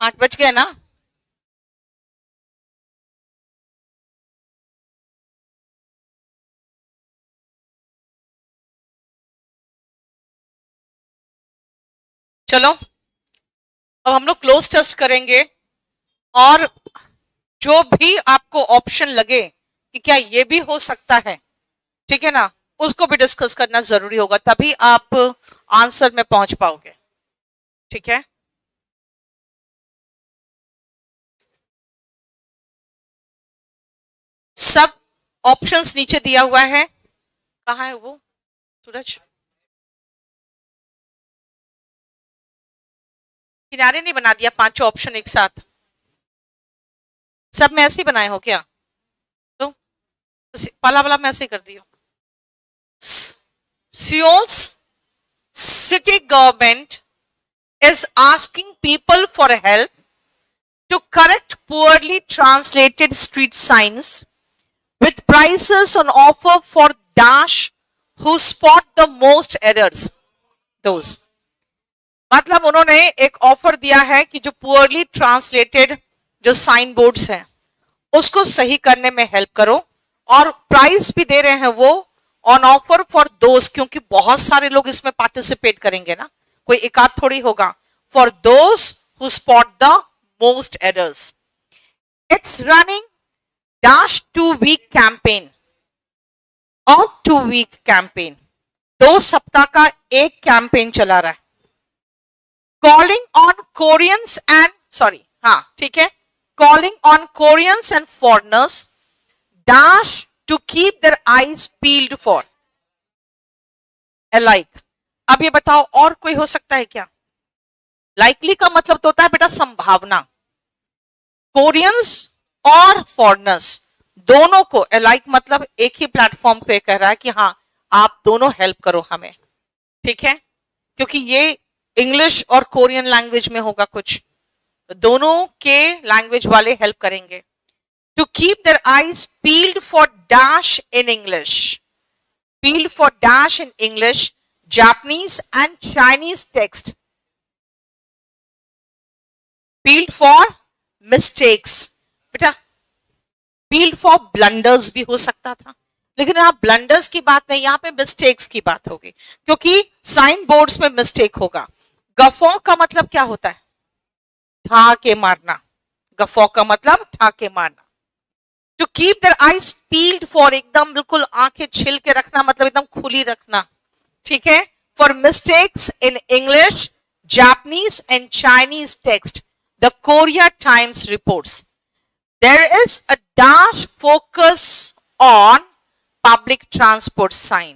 8 बज गए ना? चलो, अब हम लोग क्लोज टेस्ट करेंगे, और जो भी आपको ऑप्शन लगे कि क्या ये भी हो सकता है, ठीक है ना, उसको भी डिस्कस करना जरूरी होगा, तभी आप आंसर में पहुंच पाओगे। ठीक है, सब ऑप्शंस नीचे दिया हुआ है। कहाँ है वो सूरज? किनारे नहीं बना दिया पांचों ऑप्शन एक साथ? सब में ऐसे ही बनाए हो क्या? तो पहला वाला मैं ऐसे ही कर दी हूँ। Seoul's city government is asking people for help to correct poorly translated street signs with prices on offer for Dash who spot the most errors. Those मतलब उन्होंने एक ऑफर दिया है कि जो पुअरली ट्रांसलेटेड जो साइन बोर्ड्स हैं उसको सही करने में हेल्प करो, और प्राइस भी दे रहे हैं वो ऑन ऑफर फॉर दोस्त, क्योंकि बहुत सारे लोग इसमें पार्टिसिपेट करेंगे ना, कोई एक आध थोड़ी होगा। फॉर दोस्त who spot the most errors, it's running dash 2 week campaign और 2 वीक कैंपेन, 2 सप्ताह का एक कैंपेन चला रहा है। Calling on Koreans and sorry, हाँ ठीक है, calling on Koreans and foreigners dash to keep their eyes peeled for alike। अब ये बताओ और कोई हो सकता है क्या? लाइकली का मतलब तो होता है बेटा संभावना, कोरियंस और फॉरनर्स दोनों को अलाइक मतलब एक ही प्लेटफॉर्म पे कह रहा है कि हाँ आप दोनों हेल्प करो हमें, ठीक है, क्योंकि ये इंग्लिश और कोरियन लैंग्वेज में होगा कुछ, तो दोनों के लैंग्वेज वाले हेल्प करेंगे। To keep their eyes peeled for dash in English, peeled for dash in English, Japanese and Chinese text, peeled for mistakes, बेटा peeled for blunders भी हो सकता था, लेकिन यहाँ ब्लंडर्स की बात नहीं, यहाँ पे मिस्टेक्स की बात होगी, क्योंकि साइन बोर्ड्स में मिस्टेक होगा। गफो का मतलब क्या होता है? ठाके मारना, गफो का मतलब ठाके मारना। To keep their eyes peeled for, एकदम बिल्कुल आंखें छिल के रखना, मतलब एकदम खुली रखना, ठीक है, for mistakes in English, Japanese and Chinese text, the Korea Times reports there is a dash focus on public transport sign,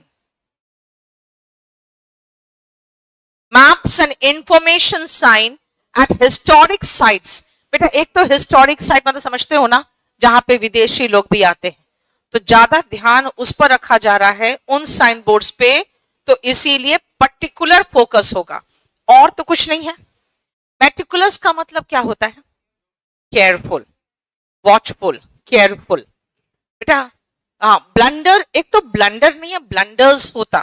maps and information sign at historic sites। बेटा एक तो हिस्टोरिक साइट मतलब समझते हो ना, जहां पे विदेशी लोग भी आते हैं, तो ज्यादा ध्यान उस पर रखा जा रहा है उन साइन बोर्ड्स पे, तो इसीलिए पर्टिकुलर फोकस होगा, और तो कुछ नहीं है। मेटिकुलस का मतलब क्या होता है? Careful, watchful, careful. बेटा हाँ, ब्लंडर एक तो ब्लंडर नहीं है, ब्लंडर्स होता,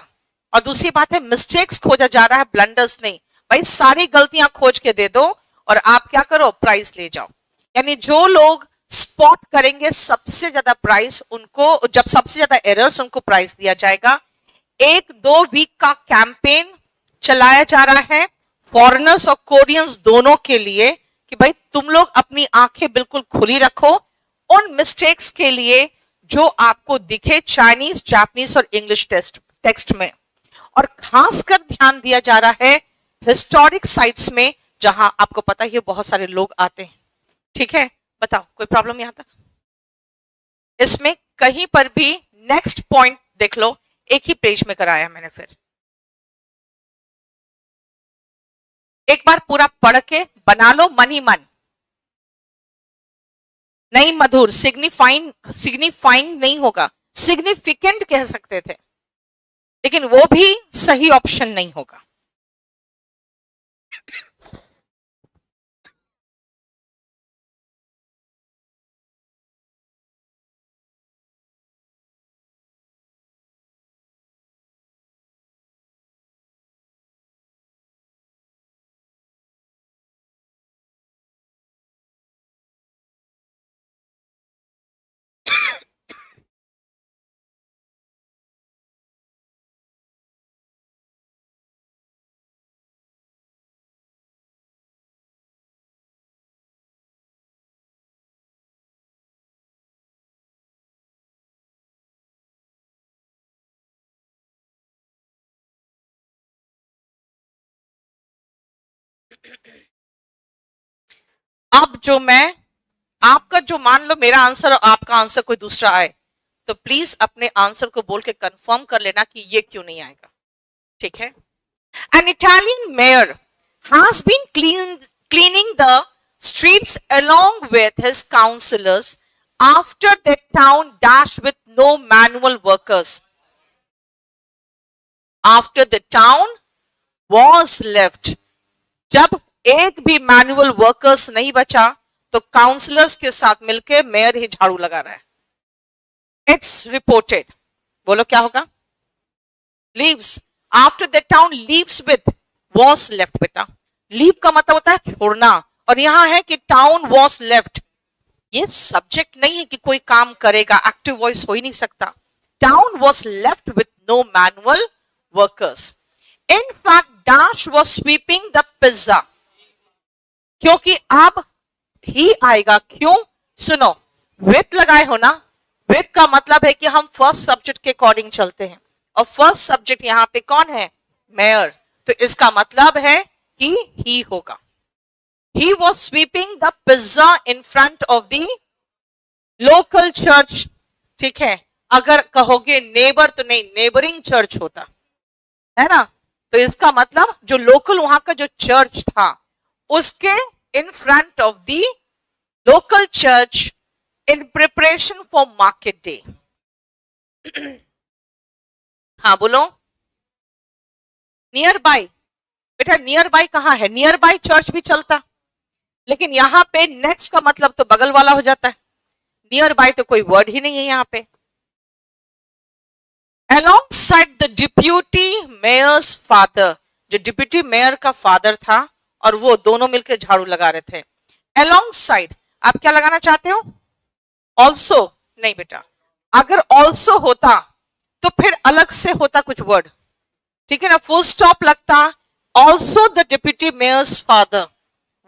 और दूसरी बात है मिस्टेक्स खोजा जा रहा है, ब्लंडर्स नहीं। भाई सारी गलतियां खोज के दे दो और आप क्या करो, प्राइस ले जाओ। यानी जो लोग स्पॉट करेंगे सबसे ज्यादा प्राइस उनको, जब सबसे ज्यादा एरर्स उनको प्राइस दिया जाएगा। 1-2 वीक का कैंपेन चलाया जा रहा है फॉरेनर्स और कोरियंस दोनों के लिए, कि भाई तुम लोग अपनी आंखें बिल्कुल खुली रखो उन मिस्टेक्स के लिए जो आपको दिखे चाइनीज, जापानीज और इंग्लिश टेक्स्ट में, और खासकर ध्यान दिया जा रहा है हिस्टोरिक साइट्स में, जहां आपको पता ही है बहुत सारे लोग आते हैं। ठीक है, बताओ कोई प्रॉब्लम यहां तक? इसमें कहीं पर भी नेक्स्ट पॉइंट देख लो, एक ही पेज में कराया मैंने, फिर एक बार पूरा पढ़ के बना लो मन ही मन। नहीं मधुर, सिग्निफाइंग सिग्निफाइंग नहीं होगा, सिग्निफिकेंट कह सकते थे, लेकिन वो भी सही ऑप्शन नहीं होगा। अब जो मैं आपका जो मान लो मेरा आंसर और आपका आंसर कोई दूसरा आए तो प्लीज अपने आंसर को बोल के कंफर्म कर लेना कि ये क्यों नहीं आएगा, ठीक है। An Italian mayor has been cleaning the streets along with his councillors after the town dashed with no manual workers. After the town was left, जब एक भी मैनुअल वर्कर्स नहीं बचा तो काउंसलर्स के साथ मिलकर मेयर ही झाड़ू लगा रहा है। इट्स रिपोर्टेड, बोलो क्या होगा? Leaves, after the town leaves with was left. बेटा लीव का मतलब होता है छोड़ना, और यहां है कि टाउन वॉज लेफ्ट। ये सब्जेक्ट नहीं है कि कोई काम करेगा, एक्टिव वॉइस हो ही नहीं सकता। Town was left with no manual workers. In fact dash was sweeping the piazza, क्योंकि अब ही आएगा। क्यों? सुनो, विथ लगाए हो ना, विथ का मतलब है कि हम फर्स्ट सब्जेक्ट के अकॉर्डिंग चलते हैं, और फर्स्ट सब्जेक्ट यहां पे कौन है? मेयर। तो इसका मतलब है कि ही होगा। He was sweeping the pizza in front of the local church, ठीक है। अगर कहोगे नेबर तो नहीं, नेबरिंग चर्च होता है ना। तो इसका मतलब जो लोकल वहां का जो चर्च था उसके in front of the local church in preparation for market day. हाँ बोलो। नियर बाय, बेटा नियर बाय कहां है? नियर बाय चर्च भी चलता, लेकिन यहां पे नेक्स्ट का मतलब तो बगल वाला हो जाता है। नियर बाय तो कोई वर्ड ही नहीं है यहां पे। Alongside the deputy mayor's father, जो डिप्यूटी मेयर का फादर था और वो दोनों मिलकर झाड़ू लगा रहे थे। Alongside, आप क्या लगाना चाहते हो? Also? नहीं बेटा, अगर also होता तो फिर अलग से होता कुछ वर्ड, ठीक है ना, फुल स्टॉप लगता। Also the deputy mayor's father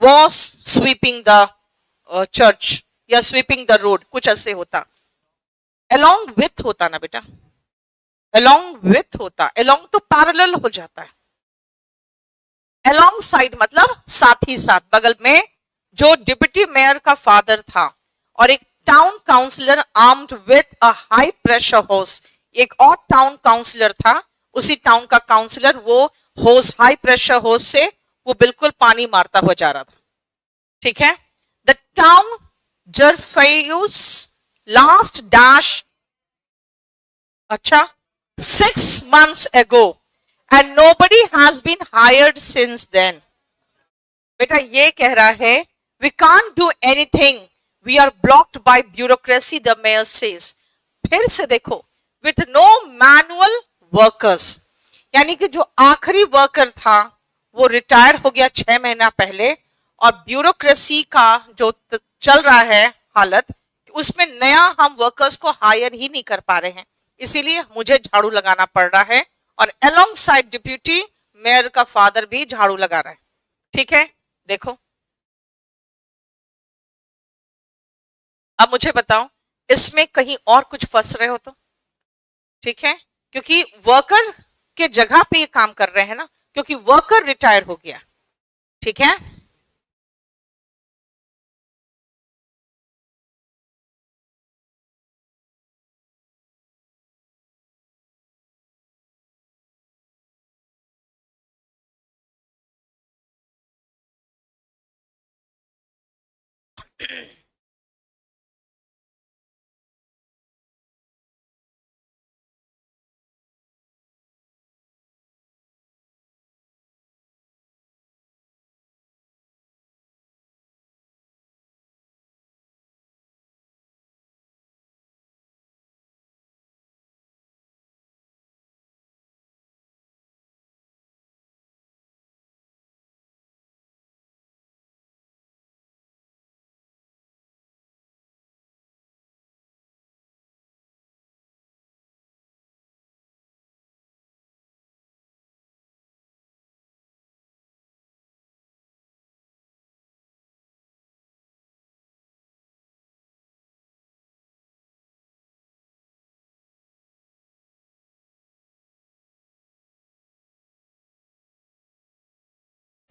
was sweeping the church या स्वीपिंग द रोड, कुछ ऐसे होता। अलोंग विथ होता ना बेटा, अलोंग विथ होता, अलोंग तो पैरेलल हो जाता है। अलोंग साइड मतलब साथ ही साथ, बगल में। जो डिप्यूटी मेयर का फादर था और एक town councillor armed with a high pressure hose, एक और टाउन काउंसिलर था, उसी टाउन का काउंसिलर, वो होस, हाई प्रेशर होस से वो बिल्कुल पानी मारता हुआ जा रहा था, ठीक है। द टाउन जरफेयुस लास्ट डैश, अच्छा, 6 months ago and nobody has been hired since then. बेटा ये कह रहा है we can't do anything, we are blocked by bureaucracy, the mayor says. फिर से देखो, with no manual workers, यानी कि जो आखिरी वर्कर था वो रिटायर हो गया 6 महीना पहले, और ब्यूरोक्रेसी का जो चल रहा है हालत, उसमें नया हम वर्कर्स को हायर ही नहीं कर पा रहे हैं, इसीलिए मुझे झाड़ू लगाना पड़ रहा है। और अलोंग साइड डिप्यूटी मेयर का फादर भी झाड़ू लगा रहा है, ठीक है। देखो अब मुझे बताओ, इसमें कहीं और कुछ फंस रहे हो तो, ठीक है, क्योंकि वर्कर के जगह पे ये काम कर रहे हैं ना, क्योंकि वर्कर रिटायर हो गया, ठीक है।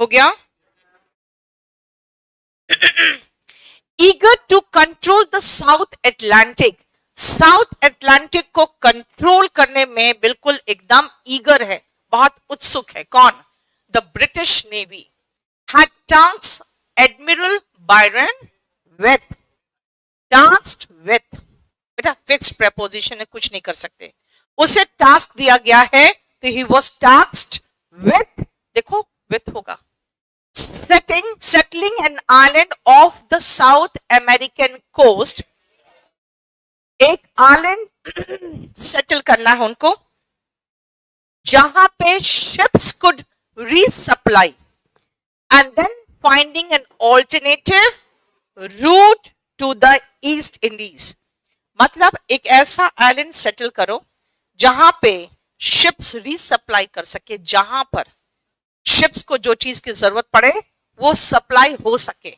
हो गया? Eager to control the South Atlantic, South Atlantic को कंट्रोल करने में बिल्कुल एकदम ईगर है, बहुत उत्सुक है। कौन? The British navy had tasked admiral Byron with, tasked with, बेटा फिक्स्ड प्रेपोजिशन है, कुछ नहीं कर सकते, उसे टास्क दिया गया है, तो ही वॉज टास्क्ड विथ, देखो विथ होगा, settling an island off the South American coast, एक आइलैंड सेटल करना है उनको जहां पे ships could resupply and then finding an alternative route to the East Indies, मतलब एक ऐसा आइलैंड सेटल करो जहां पे शिप्स रीसप्लाई कर सके, जहां पर शिप्स को जो चीज की जरूरत पड़े वो सप्लाई हो सके,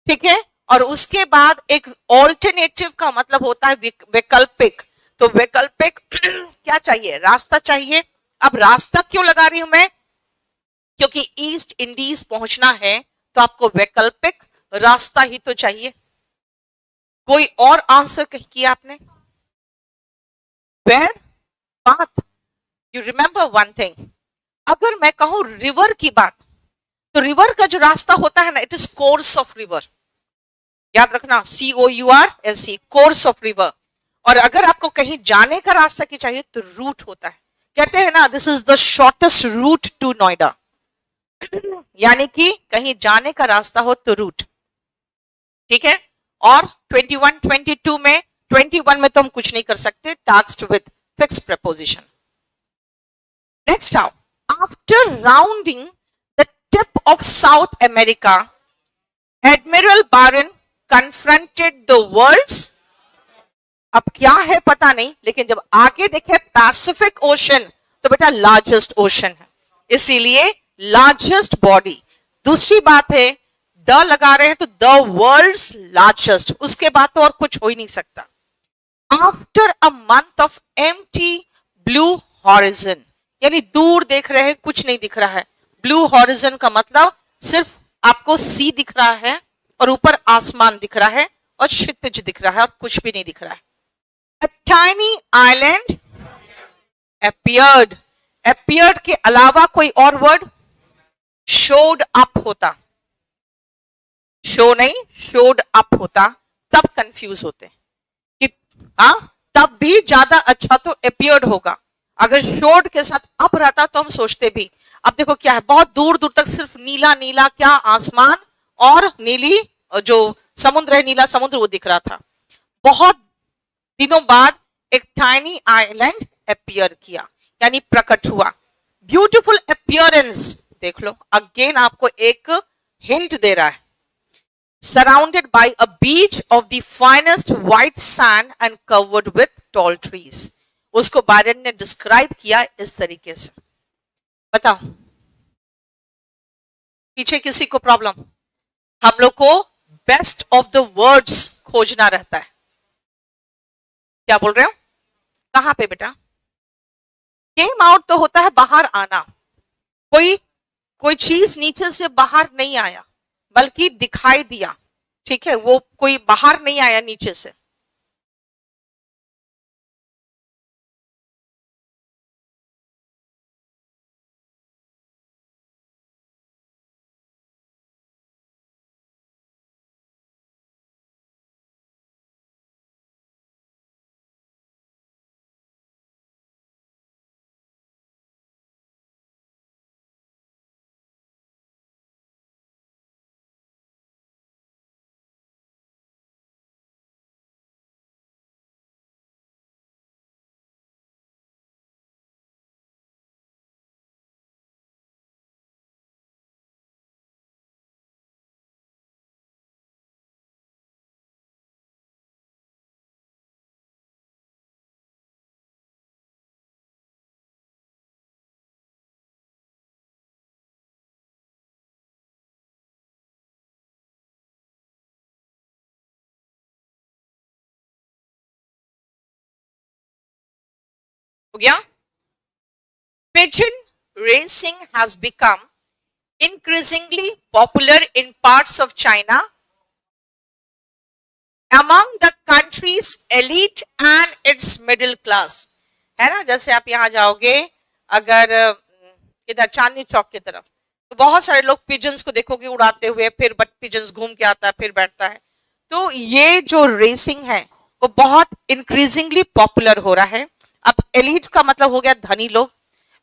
ठीक है। और उसके बाद एक ऑल्टरनेटिव का मतलब होता है वैकल्पिक, तो वैकल्पिक क्या चाहिए? रास्ता चाहिए। अब रास्ता क्यों लगा रही हूं मैं? क्योंकि ईस्ट इंडीज पहुंचना है तो आपको वैकल्पिक रास्ता ही तो चाहिए। कोई और आंसर किया आपने? Where path. You remember one thing, अगर मैं कहूं रिवर की बात, तो रिवर का जो रास्ता होता है ना, it is course of river, याद रखना, COURSE, कोर्स ऑफ रिवर। और अगर आपको कहीं जाने का रास्ता की चाहिए तो रूट होता है, कहते हैं ना this is the shortest route to Noida, यानी कि कहीं जाने का रास्ता हो तो रूट, ठीक है। और 21 22 में, 21 में तो हम कुछ नहीं कर सकते, tasked with fixed preposition. Next आओ, after rounding the tip of south America, admiral बारन कन्फ्रंटेड द वर्ल्ड्स, अब क्या है पता नहीं, लेकिन जब आगे देखे पैसिफिक ओशन तो बेटा लार्जेस्ट ओशन है, इसीलिए लार्जेस्ट बॉडी। दूसरी बात है द लगा रहे हैं तो द वर्ल्ड्स लार्जेस्ट, उसके बाद तो और कुछ हो ही नहीं सकता। After a month of empty blue horizon, यानी दूर देख रहे हैं, कुछ नहीं दिख रहा है। ब्लू हॉरिजन का मतलब सिर्फ आपको सी दिख रहा है और ऊपर आसमान दिख रहा है और क्षितिज दिख रहा है और कुछ भी नहीं दिख रहा है। A tiny island appeared, appeared के अलावा कोई और वर्ड? showed up होता, शो नहीं showed up होता, तब कंफ्यूज होते कि हाँ, तब भी ज्यादा अच्छा तो appeared होगा। अगर showed के साथ up रहता तो हम सोचते भी। अब देखो क्या है, बहुत दूर दूर तक सिर्फ नीला नीला क्या आसमान और नीली जो समुद्र है, नीला समुद्र वो दिख रहा था। बहुत दिनों बाद एक टाइनी आइलैंड अपीयर किया, यानी प्रकट हुआ। ब्यूटीफुल अपीयरेंस, देख लो अगेन आपको एक हिंट दे रहा है। Surrounded by a beach of the finest white sand and covered with tall trees, उसको बायरन ने डिस्क्राइब किया इस तरीके से। बताओ पीछे किसी को प्रॉब्लम? हम लोग को बेस्ट ऑफ द वर्ड्स खोजना रहता है। क्या बोल रहे हो? कहां पे बेटा? केम आउट तो होता है बाहर आना, कोई चीज नीचे से बाहर नहीं आया बल्कि दिखाई दिया, ठीक है, वो कोई बाहर नहीं आया नीचे से। हो गया? Pigeon racing has become increasingly popular in parts of China among the country's elite and its middle class. है ना, जैसे आप यहाँ जाओगे अगर इधर चांदनी चौक की तरफ, तो बहुत सारे लोग पिजन्स को देखोगे उड़ाते हुए, फिर पिजन्स घूम के आता है फिर बैठता है। तो ये जो रेसिंग है वो बहुत इंक्रीजिंगली पॉपुलर हो रहा है। अब एलिट का मतलब हो गया धनी लोग,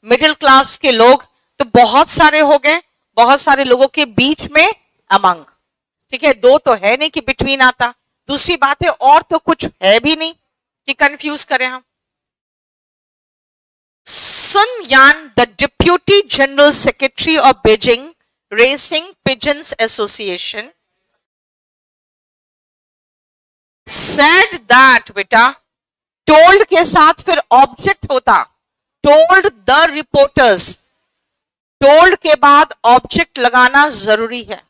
मिडिल क्लास के लोग तो बहुत सारे हो गए, बहुत सारे लोगों के बीच में अमंग, ठीक है, दो तो है नहीं कि बिटवीन आता, दूसरी बात है और तो कुछ है भी नहीं कि कंफ्यूज करें हम। Sun Yan, the Deputy General Secretary of Beijing Racing Pigeons Association, said that बेटा, told के साथ फिर ऑब्जेक्ट होता, told the reporters, told के बाद ऑब्जेक्ट लगाना जरूरी है।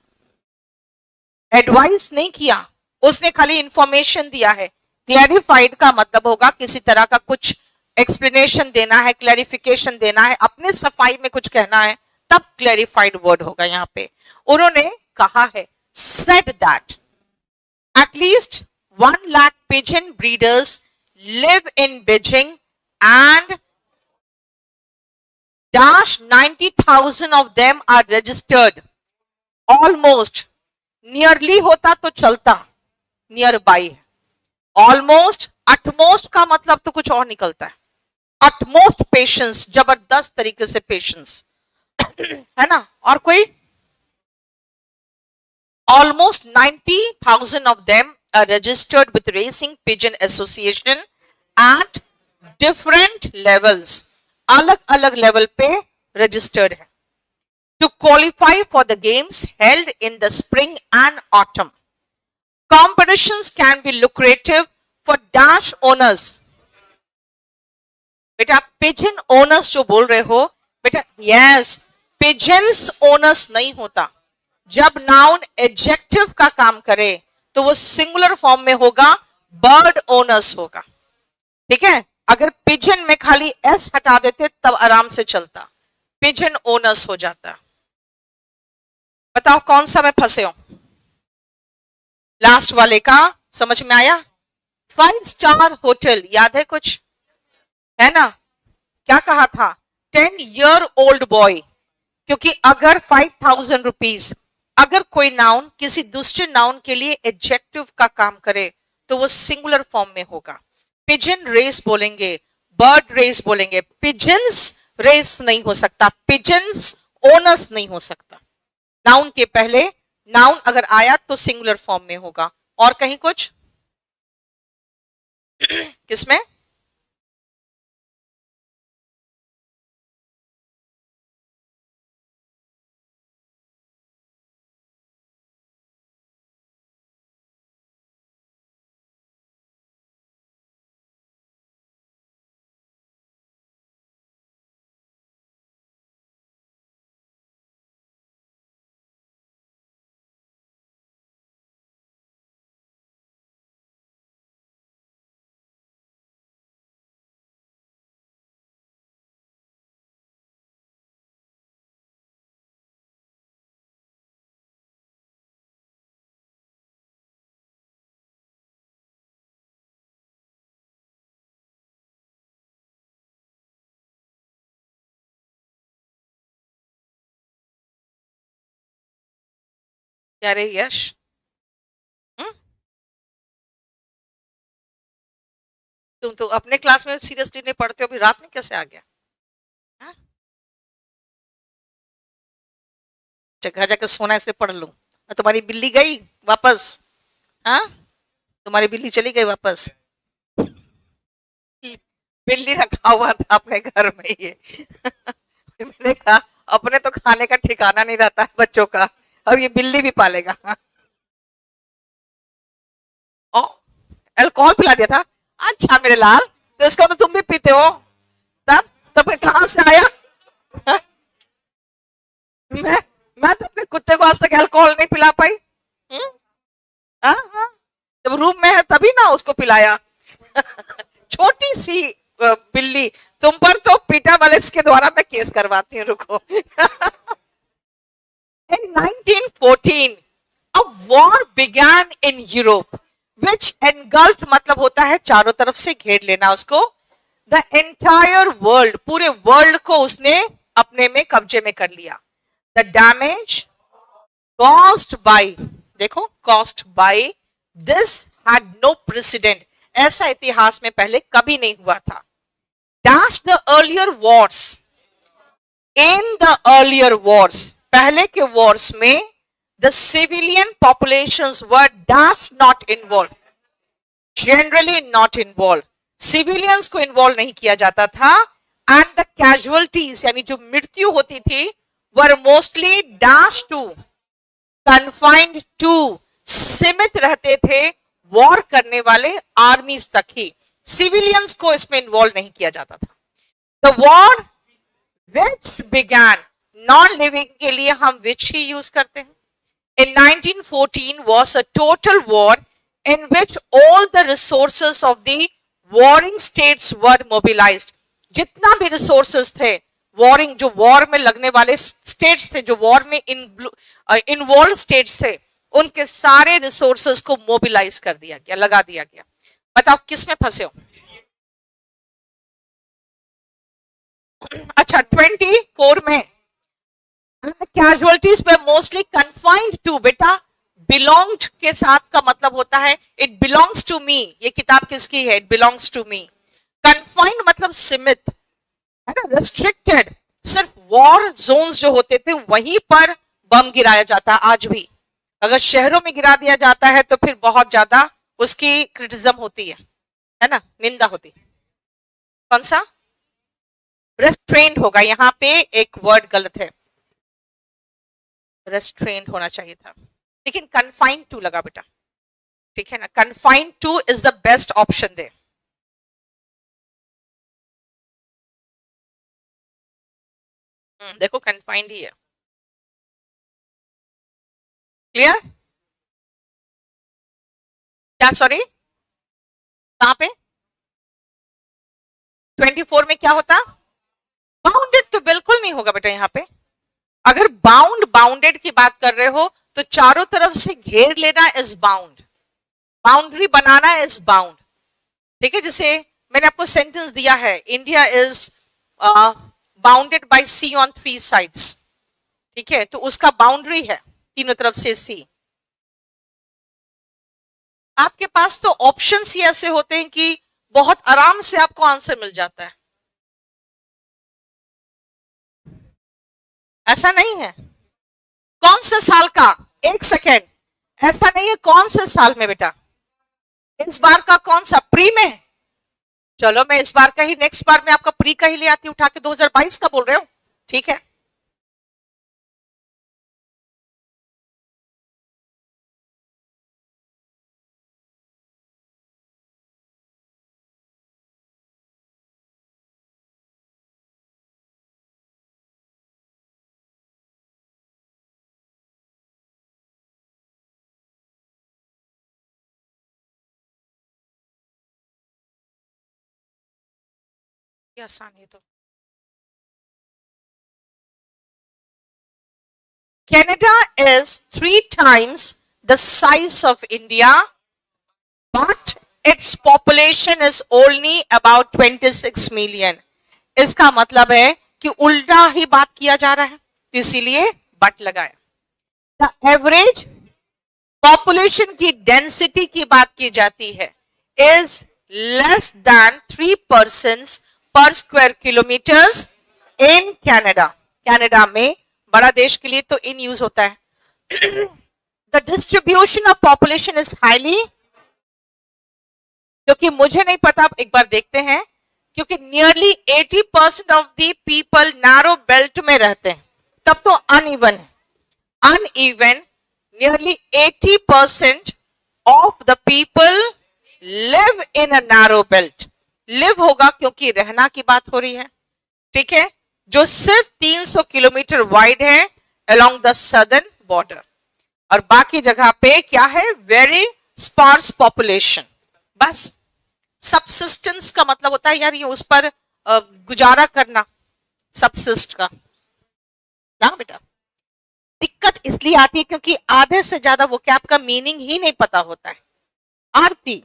एडवाइस नहीं किया, उसने खाली इंफॉर्मेशन दिया है। क्लैरिफाइड का मतलब होगा किसी तरह का कुछ एक्सप्लेनेशन देना है, क्लैरिफिकेशन देना है, अपने सफाई में कुछ कहना है, तब क्लैरिफाइड वर्ड होगा। यहाँ पे उन्होंने कहा है, said that at least 1 lakh pigeon breeders live in Beijing and dash 90,000 of them are registered. Almost, nearly होता तो चलता, नियर बाई, ऑलमोस्ट, अटमोस्ट का मतलब तो कुछ और निकलता है। अटमोस्ट पेशेंस, जबरदस्त तरीके से पेशेंस है ना। और कोई almost 90,000 of them are registered with Racing Pigeon Association at different levels, अलग अलग लेवल पे रजिस्टर्ड है। To qualify for the games held in the spring and autumn, competitions can be lucrative for dash owners. बेटा pigeon owners जो बोल रहे हो बेटा, यस, पिजन्स ओनर्स नहीं होता। जब नाउन एडजेक्टिव का काम करे तो वो सिंगुलर फॉर्म में होगा, बर्ड ओनर्स होगा, ठीक है। अगर पिजन में खाली एस हटा देते तब आराम से चलता, पिजन ओनर्स हो जाता। बताओ कौन सा मैं फंसे हूं? लास्ट वाले का समझ में आया? 5 स्टार होटल, याद है कुछ, है ना? क्या कहा था? 10-year-old बॉय, क्योंकि अगर 5,000 रुपीज, अगर कोई नाउन किसी दूसरे नाउन के लिए एडजेक्टिव का काम करे तो वो सिंगुलर फॉर्म में होगा। पिजन रेस बोलेंगे, बर्ड रेस बोलेंगे, पिजन्स रेस नहीं हो सकता, पिजन्स ओनर्स नहीं हो सकता। नाउन के पहले नाउन अगर आया तो सिंगुलर फॉर्म में होगा। और कहीं कुछ किसमें? क्या रे यश? तुम तो अपने क्लास में सीरियसली नहीं पढ़ते हो, अभी रात में कैसे आ गया? हाँ? घर जाकर सोना इसलिए पढ़ लूं। तुम्हारी बिल्ली गई वापस? हाँ, तुम्हारी बिल्ली चली गई वापस? बिल्ली रखा हुआ था अपने घर में ये मैंने कहा अपने तो खाने का ठिकाना नहीं रहता है बच्चों का, अब ये बिल्ली भी पालेगा। ओ, अल्कोहल पिला दिया था? अच्छा मेरे लाल, तो इसका तो तुम भी पीते हो? तब तब कहां से आया? हाँ? मैं तो अपने कुत्ते को आज तक अल्कोहल नहीं पिला पाई। हाँ हाँ, जब रूम में है तभी ना उसको पिलाया। छोटी सी बिल्ली, तुम पर तो पीटा वाले के द्वारा मैं केस करवाती हूँ, रुको। In 1914, a war began in Europe, which engulfed मतलब होता है चारों तरफ से घेर लेना उसको. The entire world, पूरे वर्ल्ड को उसने अपने में कब्जे में कर लिया. The damage caused by, देखो caused by this had no precedent. ऐसा इतिहास में पहले कभी नहीं हुआ था. Dash the earlier wars. In the earlier wars, पहले के wars में the civilian populations were dash not involved. Generally not involved. Civilians को involve नहीं किया जाता था. And the casualties, यानी जो मृत्यु होती थी, were mostly dash to, confined to, सीमित रहते थे वॉर करने वाले आर्मीज तक ही. सिविलियंस को इसमें इन्वॉल्व नहीं किया जाता था. The war which began, non living के लिए हम विच ही यूज करते हैं. इन 1914 was a total war in which all the resources of the warring states were mobilised. जितना भी रिसोर्सेस थे वॉरिंग, जो वॉर में लगने वाले स्टेट्स थे, जो वॉर में इन्वॉल्व स्टेट्स थे, उनके सारे रिसोर्सेस को मोबिलाइज कर दिया गया, लगा दिया गया. बताओ किस में फंसे हो. अच्छा 24 में कैजुअलिटीज पे मोस्टली कन्फाइंड टू. बेटा बिलोंग्ड के साथ का मतलब होता है इट बिलोंग्स टू मी. ये किताब किसकी है? It belongs to me. Confined मतलब सीमित है ना, रेस्ट्रिक्टेड. सिर्फ वॉर जोन्स जो होते थे वहीं पर बम गिराया जाता है. आज भी अगर शहरों में गिरा दिया जाता है तो फिर बहुत ज्यादा उसकी क्रिटिसिज्म होती है ना, निंदा होती. कौन सा? रेस्ट्रेंड होगा. यहां पे एक वर्ड गलत है, रेस्ट्रेंड होना चाहिए था, लेकिन कन्फाइंड टू लगा बेटा. ठीक है ना, confined to is the best option दे. देखो कन्फाइंड ही है. क्लियर? क्या? सॉरी, कहां पे? 24 में क्या होता? बाउंडेड तो बिल्कुल नहीं होगा बेटा. यहां पे अगर बाउंडेड की बात कर रहे हो तो चारों तरफ से घेर लेना इज बाउंड. बाउंड्री बनाना इज बाउंड. ठीक है, जैसे मैंने आपको सेंटेंस दिया है, India is bounded by sea on 3 sides. ठीक है, तो उसका बाउंड्री है तीनों तरफ से सी. आपके पास तो ऑप्शंस ही ऐसे होते हैं कि बहुत आराम से आपको आंसर मिल जाता है. ऐसा नहीं है. कौन से साल का? एक सेकेंड, ऐसा नहीं है. कौन से साल में बेटा? इस बार का कौन सा? प्री में. चलो मैं इस बार का ही, नेक्स्ट बार में आपका प्री का ही ले आती उठा के. 2022 का बोल रहे हो? ठीक है. आसान है तो. Canada is 3 times the size of India, but its population is only about 26 million. इसका मतलब है कि उल्टा ही बात किया जा रहा है, तो इसीलिए बट लगाया. The average population की डेंसिटी की बात की जाती है is less than 3 persons per square kilometers in Canada. Canada में, बड़ा देश के लिए तो इन यूज होता है. The distribution of population is highly, क्योंकि मुझे नहीं पता, आप एक बार देखते हैं, क्योंकि nearly 80% of the people narrow belt में रहते हैं, तब तो अनइवन है. Uneven, nearly 80% of the people live in a narrow belt. Live होगा क्योंकि रहना की बात हो रही है. ठीक है, जो सिर्फ 300 किलोमीटर वाइड है अलोंग द सदर्न बॉर्डर, और बाकी जगह पे क्या है? Very sparse population. बस सबसिस्टेंस का मतलब होता है यार ये उस पर गुजारा करना, सबसिस्ट का ना बेटा. दिक्कत इसलिए आती है क्योंकि आधे से ज्यादा वो कैप का मीनिंग ही नहीं पता होता है। आरती,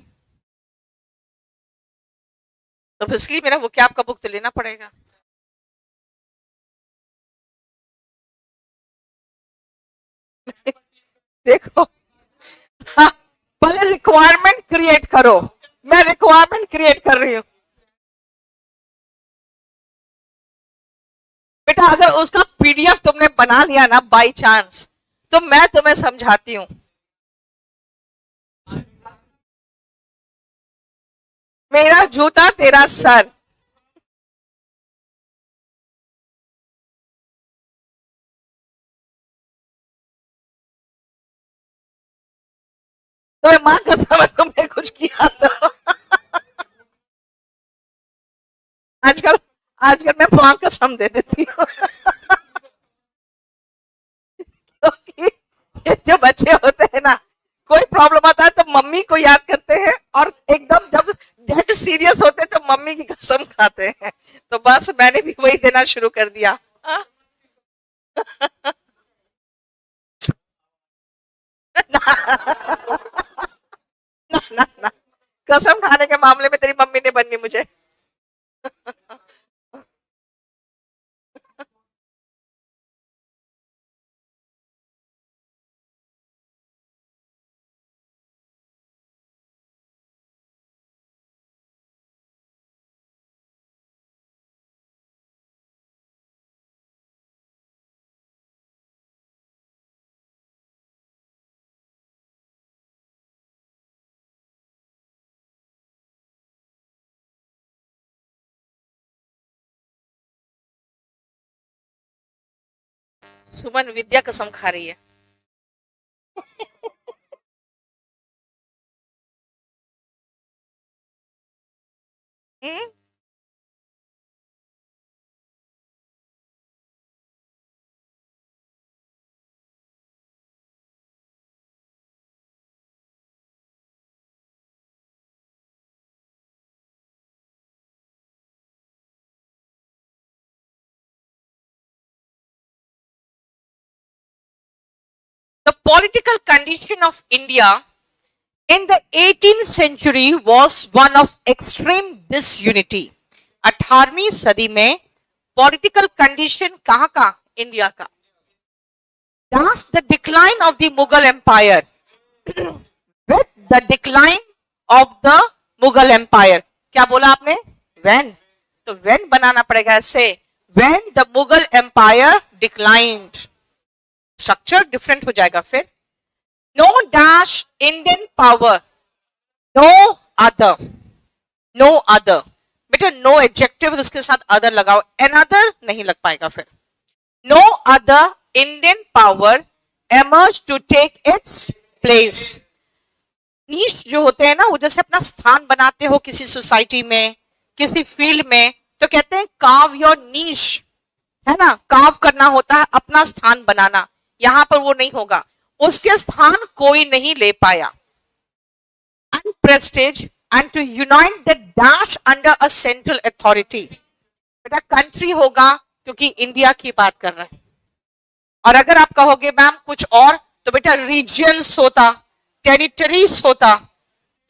तो इसलिए मेरा वो कैप का बुक तो लेना पड़ेगा। देखो, हाँ, पहले रिक्वायरमेंट क्रिएट करो। मैं रिक्वायरमेंट क्रिएट कर रही हूँ बेटा। अगर उसका पीडीएफ तुमने बना लिया ना बाय चांस, तो मैं तुम्हें समझाती हूँ। मेरा जूता तेरा सर। तो मां कसम है तुमने कुछ किया तो। आजकल आजकल मैं मां कसम दे देती हूँ। क्योंकि ये जो बच्चे होते हैं ना, कोई प्रॉब्लम आता है तो मम्मी को याद करते हैं, और एकदम जब डेड सीरियस होते हैं तो मम्मी की कसम खाते हैं। तो बस मैंने भी वही देना शुरू कर दिया। हाँ? ना, ना, ना, कसम खाने के मामले में तेरी मम्मी ने बननी मुझे। सुमन विद्या कसम खा रही है। हम्म? The political condition of India in the 18th century was one of extreme disunity. 18वीं सदी में पॉलिटिकल कंडीशन कहाँ का इंडिया का? That's the decline of the Mughal Empire. With the decline of the Mughal Empire. क्या बोला आपने? When. तो when बनाना पड़ेगा ऐसे, when the Mughal Empire declined. Structure different हो जाएगा फिर। No dash Indian power, no other, no other. बेटा नो एडजेक्टिव उसके साथ अदर लगाओ, अनदर नहीं लग पाएगा फिर। No other Indian power emerge to take its place. Niche जो होते हैं ना, वो जैसे अपना स्थान बनाते हो किसी सोसाइटी में, किसी फील्ड में, तो कहते हैं कार्व योर नीश, है ना, कार्व करना होता है, अपना स्थान बनाना। यहां पर वो नहीं होगा, उसके स्थान कोई नहीं ले पाया। And prestige and to unite the dash under a central authority. बेटा कंट्री होगा क्योंकि इंडिया की बात कर रहे हैं, और अगर आप कहोगे मैम कुछ और, तो बेटा रीजन्स होता, टेरिटरीज होता,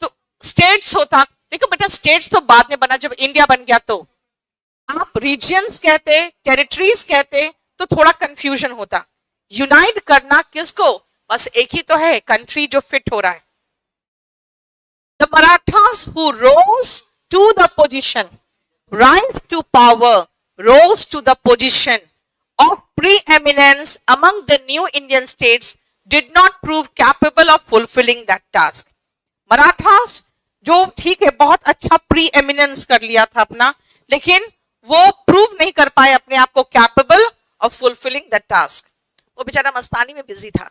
तो स्टेट्स होता। देखो बेटा स्टेट्स तो बाद में बना, जब इंडिया बन गया तो आप रीजन्स कहते, टेरिटरीज कहते, तो थोड़ा कंफ्यूजन होता। यूनाइट करना किसको? बस एक ही तो है, कंट्री जो फिट हो रहा है। The Marathas who rose to the position, rise to power, rose to the position of preeminence among the new Indian states did not prove capable of fulfilling that task. Marathas जो ठीक है बहुत अच्छा प्री एमिनेंस कर लिया था अपना, लेकिन वो प्रूव नहीं कर पाए अपने आप को capable of fulfilling the task. वो बेचारा मस्तानी में बिजी था।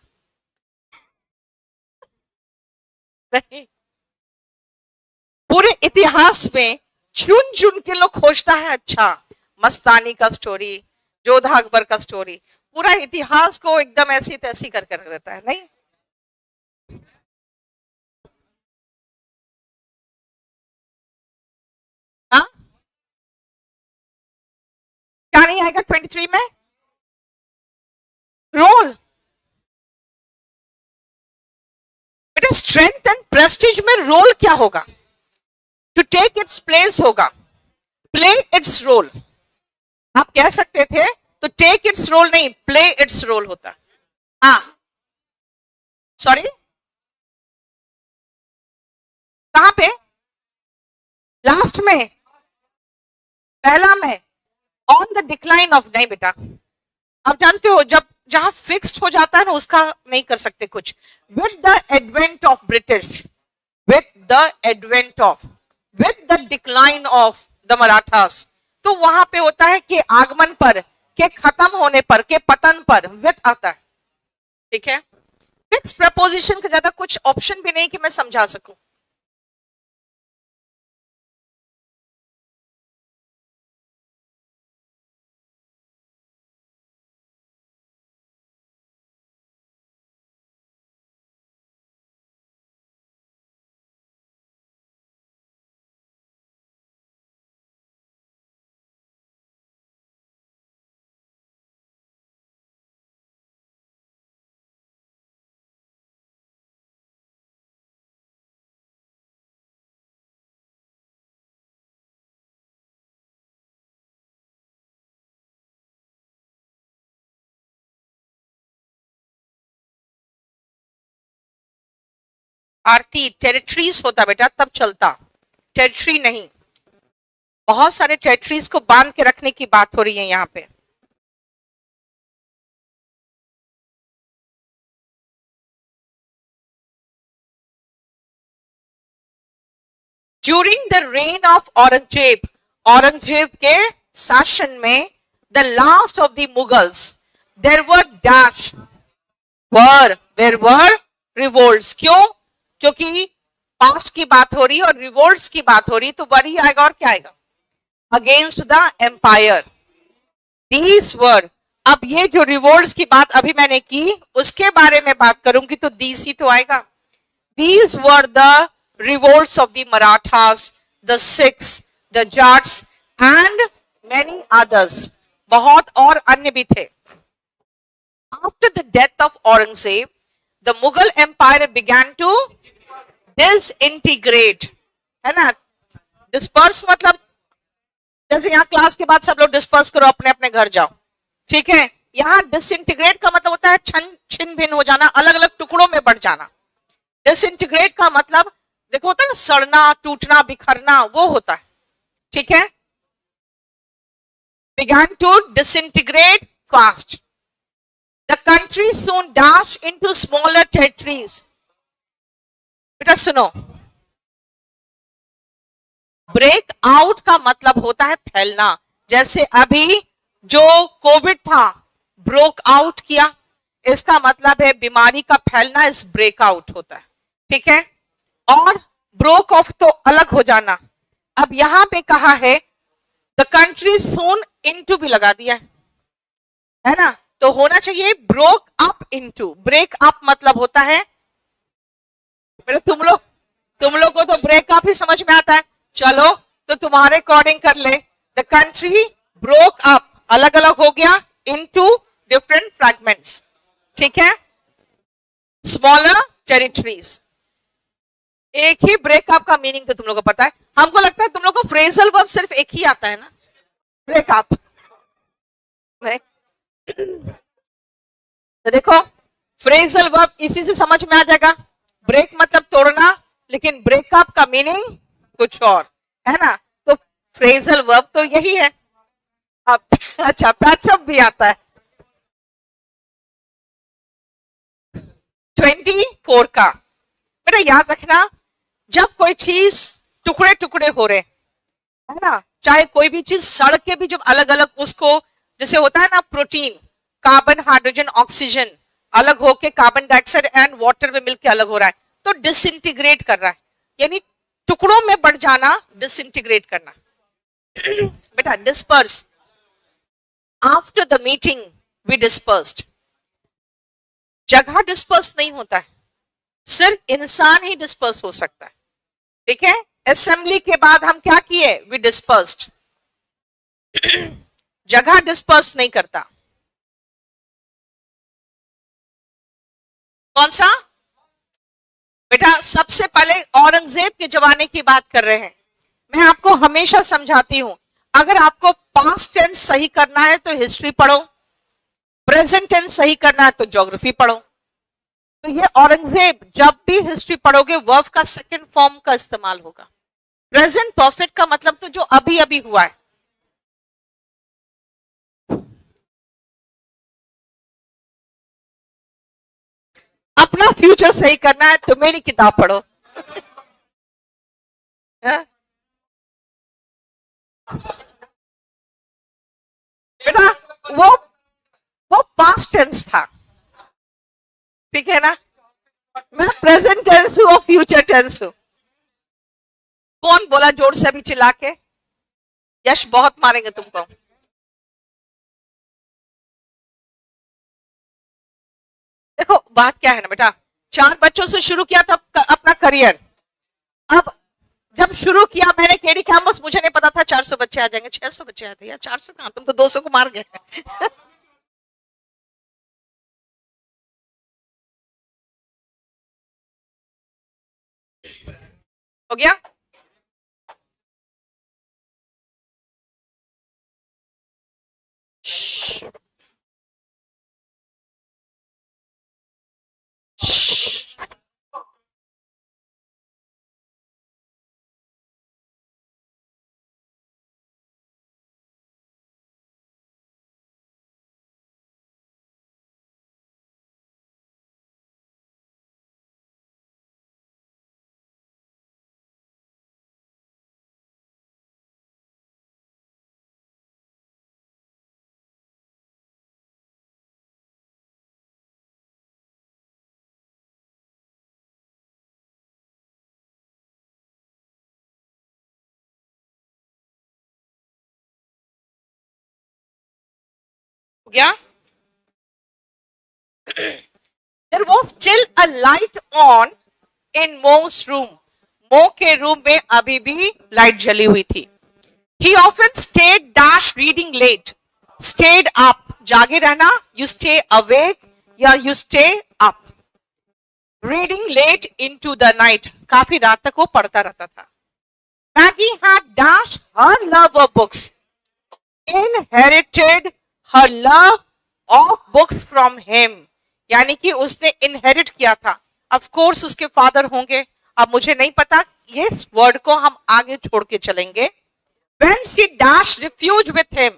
नहीं, पूरे इतिहास में चुन चुन के लोग खोजता है। अच्छा, मस्तानी का स्टोरी, जोधा अकबर का स्टोरी, पूरा इतिहास को एकदम ऐसी तैसी करके रख देता है। नहीं, हाँ, क्या नहीं आएगा 23 में? रोल स्ट्रेंथ एंड प्रेस्टीज में रोल क्या होगा? टू टेक इट्स प्लेस होगा, प्ले इट्स रोल। आप कह सकते थे तो टेक इट्स रोल नहीं, प्ले इट्स रोल होता। हाँ, सॉरी, कहां पे? लास्ट में, पहला में, ऑन द डिक्लाइन ऑफ, नहीं बेटा, आप जानते हो जब जहां फिक्स्ड हो जाता है ना उसका नहीं कर सकते कुछ। With the advent of British, with the advent of, with the decline of the Marathas, तो वहां पे होता है कि आगमन पर, के खत्म होने पर, के पतन पर विद आता है। ठीक है, फिक्स प्रपोजिशन का ज्यादा कुछ ऑप्शन भी नहीं कि मैं समझा सकूं। आरती, टेरिटरीज होता बेटा तब चलता, टेरिटरी नहीं। बहुत सारे टेरिटरीज को बांध के रखने की बात हो रही है यहां पे। During the reign of Aurangzeb, Aurangzeb के शासन में, the last of the Mughals, there were dash, there were revolts. क्यों? क्योंकि पास्ट की बात हो रही है और रिवोल्ट्स की बात हो रही है, तो वरी आएगा और क्या आएगा? Against the empire. These were, अब ये जो रिवोल्ट्स की बात अभी मैंने की उसके बारे में बात करूंगी तो दीस ही तो आएगा। These were the revolts of the Marathas, the Sikhs, the Jats and many others, बहुत और अन्य भी थे। After the death of Aurangzeb, the Mughal Empire began to disintegrate, है ना? डिस्पर्स मतलब जैसे यहाँ क्लास के बाद सब लोग डिस्पर्स करो, अपने अपने घर जाओ, ठीक है? यहाँ डिसइंटीग्रेट का मतलब होता है छिन्न भिन्न हो जाना, अलग अलग टुकड़ों में बढ़ जाना। डिसइंटीग्रेट का मतलब देखो होता है ना, सड़ना, टूटना, बिखरना, वो होता है। ठीक है, began to disintegrate fast. The country soon dashed into smaller territories. बेटा सुनो, ब्रेक आउट का मतलब होता है फैलना। जैसे अभी जो कोविड था, ब्रोक आउट किया, इसका मतलब है बीमारी का फैलना, इस ब्रेकआउट होता है। ठीक है, और ब्रोक ऑफ तो अलग हो जाना। अब यहां पे कहा है द कंट्री सून इनटू भी लगा दिया है ना, तो होना चाहिए broke up into. Break up मतलब होता है, तुम लोग को तो ब्रेकअप ही समझ में आता है, चलो तो तुम्हारे अकॉर्डिंग कर ले। द कंट्री ब्रोक अप, अलग अलग हो गया, इनटू डिफरेंट फ्रैगमेंट्स। ठीक है, स्मॉलर टेरिटरीज। एक ही ब्रेकअप का मीनिंग तो तुम लोगों को पता है, हमको लगता है तुम लोग को फ्रेजल वर्ब सिर्फ एक ही आता है ना, ब्रेकअप। तो देखो फ्रेजल वर्ब इसी से समझ में आ जाएगा। ब्रेक मतलब तोड़ना, लेकिन ब्रेकअप का मीनिंग कुछ और है ना, तो फ्रेजल वर्ब तो यही है। अब अच्छा, पैचअप भी आता है। 24 का बेटा याद रखना, जब कोई चीज टुकड़े टुकड़े हो रहे है ना, चाहे कोई भी चीज सड़ के भी जब अलग अलग उसको, जैसे होता है ना प्रोटीन, कार्बन, हाइड्रोजन, ऑक्सीजन अलग होके कार्बन डाइऑक्साइड एंड वाटर में मिलके अलग हो रहा है, तो डिसइंटीग्रेट कर रहा है, यानी टुकड़ों में बढ़ जाना, डिसइंटीग्रेट करना। बेटा disperse, after the meeting we dispersed. जगह डिस्पर्स नहीं होता है, सिर्फ इंसान ही डिस्पर्स हो सकता है। ठीक है, असेंबली के बाद हम क्या किए? We dispersed. जगह डिस्पर्स नहीं करता। कौन सा? बेटा सबसे पहले औरंगजेब के जमाने की बात कर रहे हैं। मैं आपको हमेशा समझाती हूं, अगर आपको पास्ट टेंस सही करना है तो हिस्ट्री पढ़ो, प्रेजेंट टेंस सही करना है तो ज्योग्राफी पढ़ो। तो ये औरंगजेब, जब भी हिस्ट्री पढ़ोगे वर्ब का सेकंड फॉर्म का इस्तेमाल होगा। प्रेजेंट परफेक्ट का मतलब तो जो अभी अभी हुआ है। अपना फ्यूचर सही करना है तो मेरी किताब पढ़ो। बेटा वो पास्ट टेंस था, ठीक है ना। मैं प्रेजेंट टेंस हूं और फ्यूचर टेंस हूं। कौन बोला जोर से अभी चिल्ला के? यश बहुत मारेंगे तुमको। देखो बात क्या है ना बेटा, 4 बच्चों से शुरू किया था अपना करियर। अब जब शुरू किया मैंने केडी कैंपस, मुझे नहीं पता था 400 बच्चे आ जाएंगे, 600 बच्चे आते यार, 400 कहां, तुम तो 200 को मार गए। हो गया। हो गया। There was still a light on in Mo's room. मो के रूम में अभी भी लाइट जली हुई थी। He often stayed dash reading late. Stayed up, जागे रहना, you stay awake या you stay up. Reading late into the night, काफी रात तक वो पढ़ता रहता था। Maggie had dashed her love of books, inherited her love of books from him. यानी कि उसने इनहेरिट किया था, ऑफ कोर्स उसके फादर होंगे, अब मुझे नहीं पता, ये वर्ड को हम आगे छोड़ के चलेंगे। When she dashed refuge with him,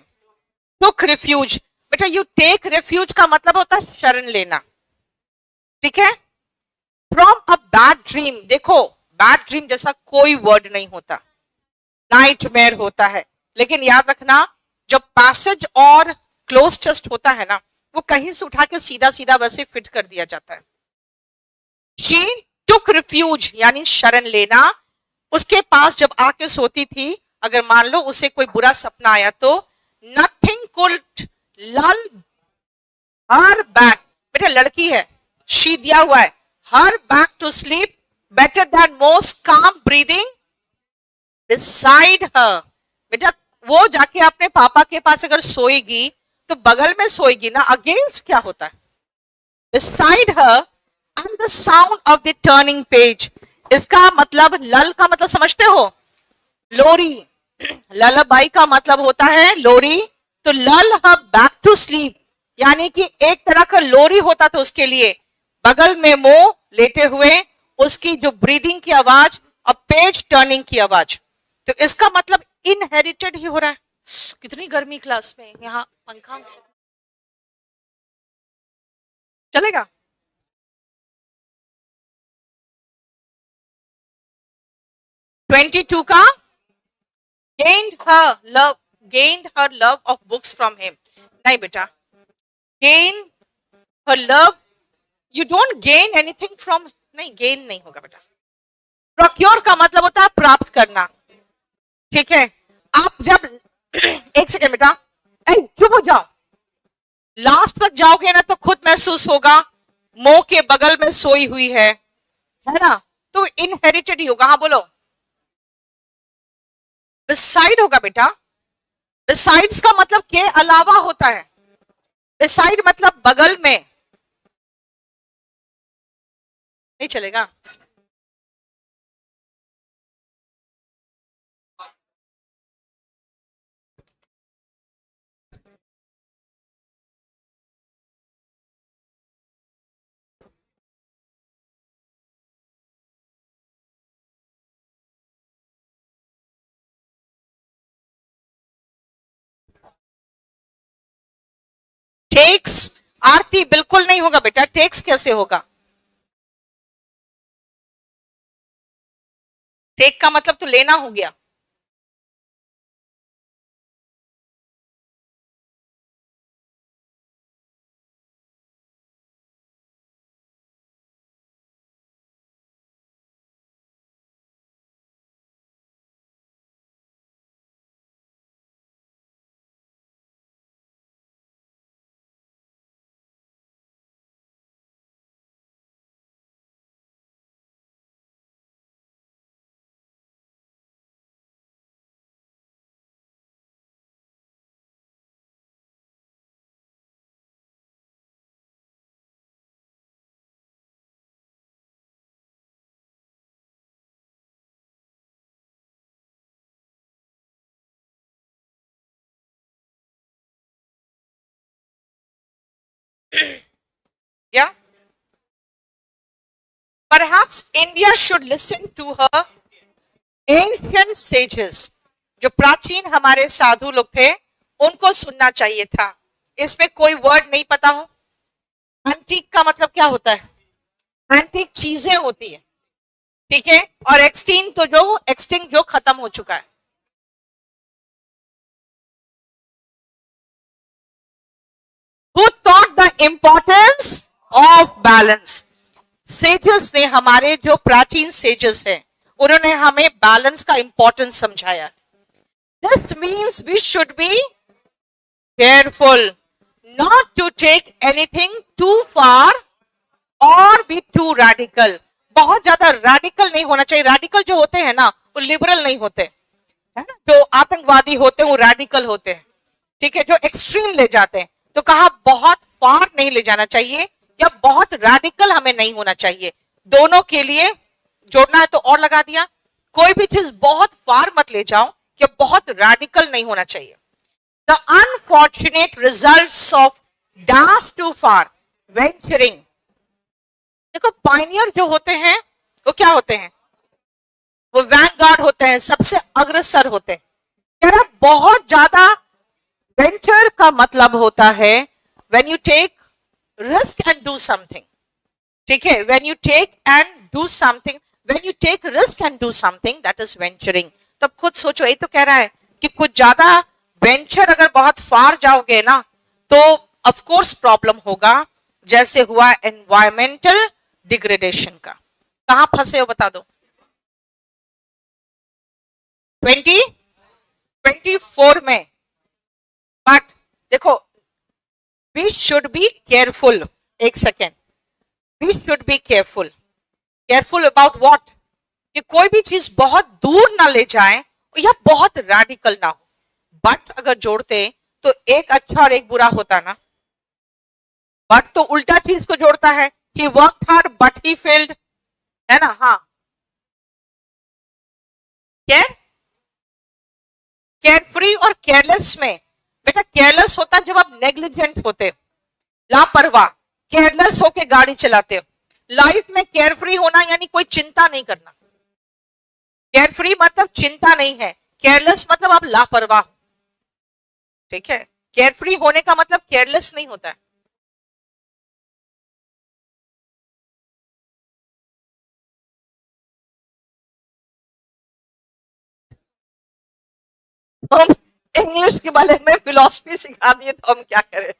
took refuge, बेटा you take refuge का मतलब होता है शरण लेना, ठीक है। From a bad dream, देखो बैड ड्रीम जैसा कोई वर्ड नहीं होता, नाइटमेयर होता है, लेकिन याद रखना जब पैसेज और क्लोज टेस्ट होता है ना, वो कहीं से उठा के सीधा सीधा वैसे फिट कर दिया जाता है। She took refuge यानी शरण लेना, उसके पास जब आके सोती थी, अगर मान लो उसे कोई बुरा सपना आया तो nothing could lull her back, बेटा लड़की है, she दिया हुआ है, her back to sleep better than most calm breathing beside her। बेटा वो जाके अपने पापा के पास अगर सोएगी तो बगल में सोएगी ना, अगेंस्ट क्या होता है, beside her and the sound of the turning page। इसका मतलब लल का मतलब समझते हो, लोरी, ललबाई का मतलब होता है लोरी, तो लल her back to sleep यानी कि एक तरह का लोरी होता था उसके लिए, बगल में मुंह लेटे हुए, उसकी जो ब्रीदिंग की आवाज और पेज टर्निंग की आवाज, तो इसका मतलब इनहेरिटेड ही हो रहा है। कितनी गर्मी क्लास में, यहाँ पंखा चलेगा। ट्वेंटी टू का gained her love of books from him, नहीं बेटा, gain her love, you don't gain anything from, नहीं gain नहीं होगा बेटा। procure का मतलब होता है प्राप्त करना, ठीक है। आप जब एक सेकेंड बेटा, चुप हो जाओ, लास्ट तक जाओगे ना तो खुद महसूस होगा मो के बगल में सोई हुई है ना, तो इनहेरिटेड ही होगा। हाँ बोलो, बिसाइड होगा बेटा, बिसाइड्स का मतलब के अलावा होता है, बिसाइड मतलब बगल में, नहीं चलेगा। टेक्स, आरती बिल्कुल नहीं होगा बेटा, टेक्स कैसे होगा? टेक का मतलब तो लेना हो गया। या perhaps India should listen to her ancient sages, जो प्राचीन हमारे साधु लोग थे उनको सुनना चाहिए था। इसमें कोई वर्ड नहीं पता हो? एंटीक का मतलब क्या होता है? एंटीक चीजें होती है, ठीक है। और एक्सटिंग जो खत्म हो चुका है। Who taught the importance of balance? Sages ने, हमारे जो प्राचीन सेजेस हैं, उन्होंने हमें बैलेंस का इंपॉर्टेंस समझाया। This means we should be careful not to take anything too far और बी टू रैडिकल। बहुत ज्यादा रैडिकल नहीं होना चाहिए। रैडिकल जो होते हैं ना, वो लिबरल नहीं होते, है ना। जो आतंकवादी होते हैं वो रैडिकल होते हैं, ठीक है, जो एक्सट्रीम ले जाते हैं। तो कहा बहुत फार नहीं ले जाना चाहिए या बहुत रैडिकल हमें नहीं होना चाहिए। दोनों के लिए जोड़ना है तो और लगा दिया। कोई भी चीज बहुत फार मत ले जाओ या बहुत रैडिकल नहीं होना चाहिए। The unfortunate results of dash too far venturing. देखो, पायनियर जो होते हैं वो क्या होते हैं? वो वैनगार्ड होते हैं, सबसे अग्रसर होते हैं। कह रहा बहुत ज्यादा वेंचर का मतलब होता है when you take risk and do something, ठीक है। When you take and do something, when you take risk and do something, that is venturing. तब खुद सोचो, यही तो कह रहा है कि कुछ ज्यादा वेंचर अगर बहुत फार जाओगे ना तो ऑफ कोर्स प्रॉब्लम होगा, जैसे हुआ एनवायरमेंटल डिग्रेडेशन का। कहां फंसे हो बता दो? 2024 में। बट देखो, वी शुड बी केयरफुल। एक second, we should be careful. Careful about what? कि कोई भी चीज बहुत दूर ना ले जाए या बहुत रैडिकल ना हो। बट अगर जोड़ते तो एक अच्छा और एक बुरा होता ना। बट तो उल्टा चीज को जोड़ता है, he worked hard but he failed, है ना। हाँ, केयर, केयरफ्री और केयरलेस में बेटा, केयरलेस होता है जब आप नेग्लिजेंट होते हो, लापरवाह, केयरलेस होके गाड़ी चलाते हो। लाइफ में केयरफ्री होना यानी कोई चिंता नहीं करना। केयरफ्री मतलब चिंता नहीं है, केयरलेस मतलब आप लापरवाह, ठीक है। केयरफ्री होने का मतलब केयरलेस नहीं होता है। हम इंग्लिश के बारे में फिलोसफी सिखा दिए तो हम क्या करें?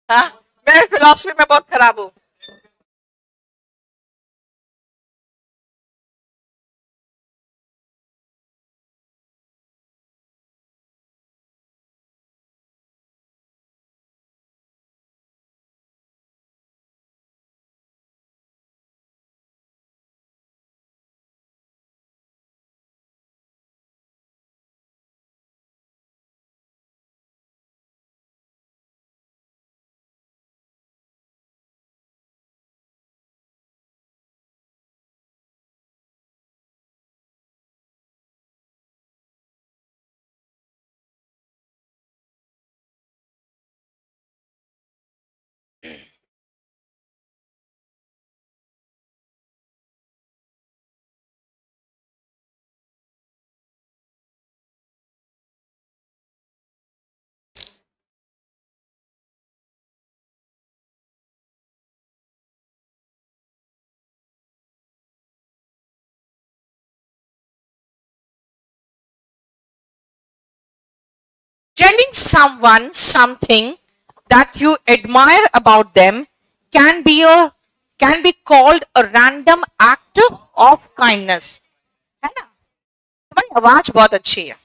हाँ, मैं फिलोसफी में बहुत खराब हूँ। telling someone something that you admire about them can be called a random act of kindness. है ना? तुम्हारी आवाज बहुत अच्छी है,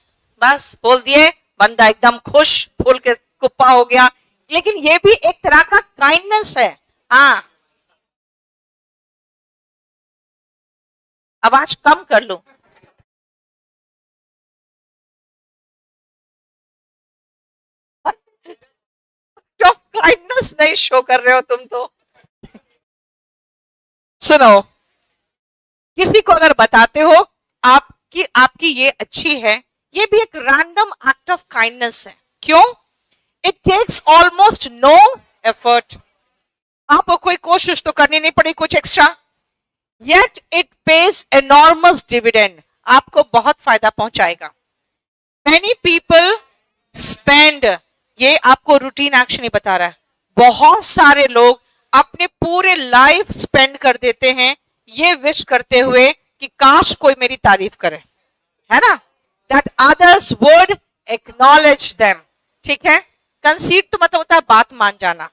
बस बोल दिए, बंदा एकदम खुश, फूल के कुप्पा हो गया। लेकिन ये भी एक तरह का काइंडनेस है। हाँ, आवाज कम कर लो। जो काइंडनेस नहीं शो कर रहे हो तुम तो। सुनो, किसी को अगर बताते हो आपकी आपकी ये अच्छी है, ये भी एक रैंडम एक्ट ऑफ काइंडनेस है। क्यों? It takes almost no effort. आपको कोई कोशिश तो करनी नहीं पड़ी कुछ extra, yet it pays enormous dividend. आपको बहुत फायदा पहुंचाएगा। मैनी पीपल स्पेंड, ये आपको रूटीन एक्शन ही बता रहा है, बहुत सारे लोग अपने पूरे लाइफ स्पेंड कर देते हैं ये विश करते हुए कि काश कोई मेरी तारीफ करे, है ना, that others would acknowledge them. ठीक है, कंसीड तो मतलब होता है बात मान जाना,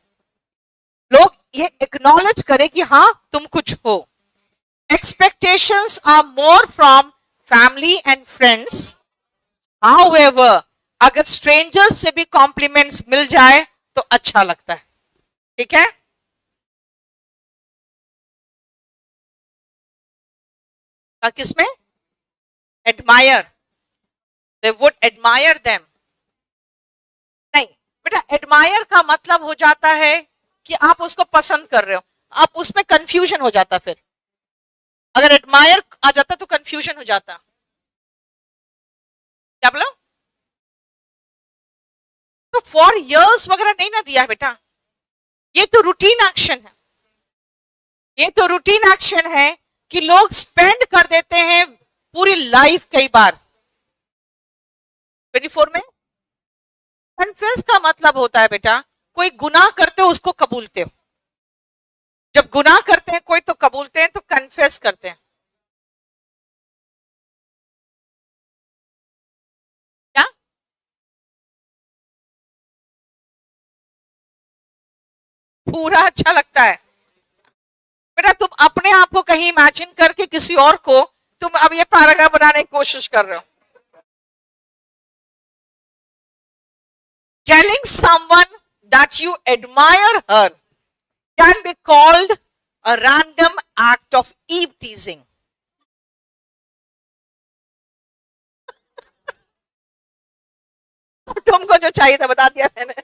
लोग ये एक्नॉलेज करे कि हाँ तुम कुछ हो। Expectations are more from family and friends, however अगर स्ट्रेंजर्स से भी कॉम्प्लीमेंट्स मिल जाए तो अच्छा लगता है। ठीक है, किसमें? Admire, they would admire them. नहीं बेटा, एडमायर का मतलब हो जाता है कि आप उसको पसंद कर रहे हो, आप उसमें कंफ्यूजन हो जाता। फिर अगर एडमायर आ जाता तो कंफ्यूजन हो जाता। क्या बोलो? तो फॉर इयर्स वगैरह नहीं ना दिया बेटा, ये तो रूटीन एक्शन है। ये तो रूटीन एक्शन है कि लोग स्पेंड कर देते हैं पूरी लाइफ कई बार 24 में। कन्फेस का मतलब होता है बेटा, कोई गुनाह करते हो उसको कबूलते हो। जब गुनाह करते हैं कोई तो कबूलते हैं, तो कन्फेस करते हैं। क्या? पूरा अच्छा लगता है बेटा। तुम अपने आप को कहीं इमेजिन करके किसी और को तुम अब ये पैराग्राफ बनाने की कोशिश कर रहे हो। Telling someone that you admire her can be called a random act of eve teasing. तुमको जो चाहिए था बता दिया मैंने।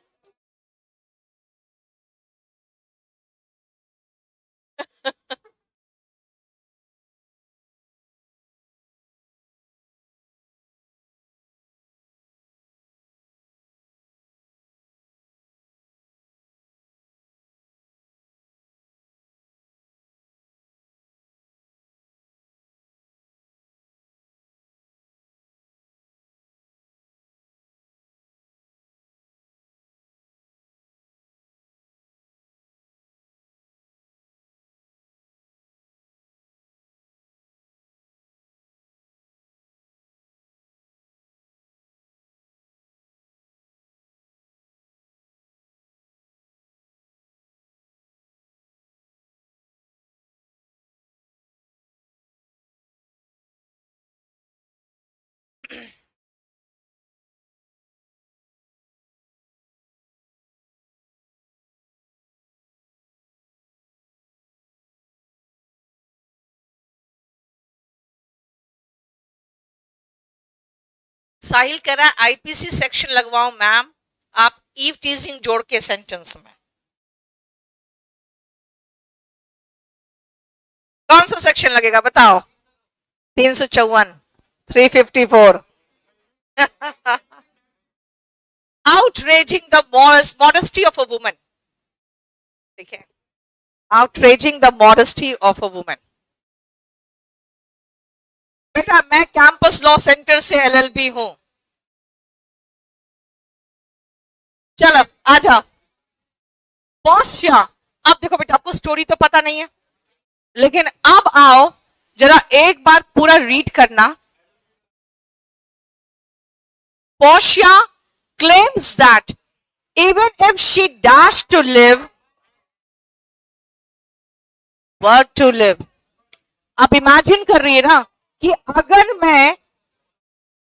साहिल कह रहा है आईपीसी सेक्शन लगवाओ मैम, आप ईव टीजिंग जोड़ के सेंटेंस में। कौन सा सेक्शन लगेगा बताओ? 354, 354। outraging the modesty of a woman। ठीक है, outraging the modesty of a woman। बेटा मैं कैंपस लॉ सेंटर से एलएलबी हूं। चलो आ जाओ। पोर्शिया, अब देखो बेटा आपको स्टोरी तो पता नहीं है, लेकिन अब आओ जरा एक बार पूरा रीड करना। Portia claims that even if she dashed to live, were to live. आप इमेजिन कर रही है ना कि अगर मैं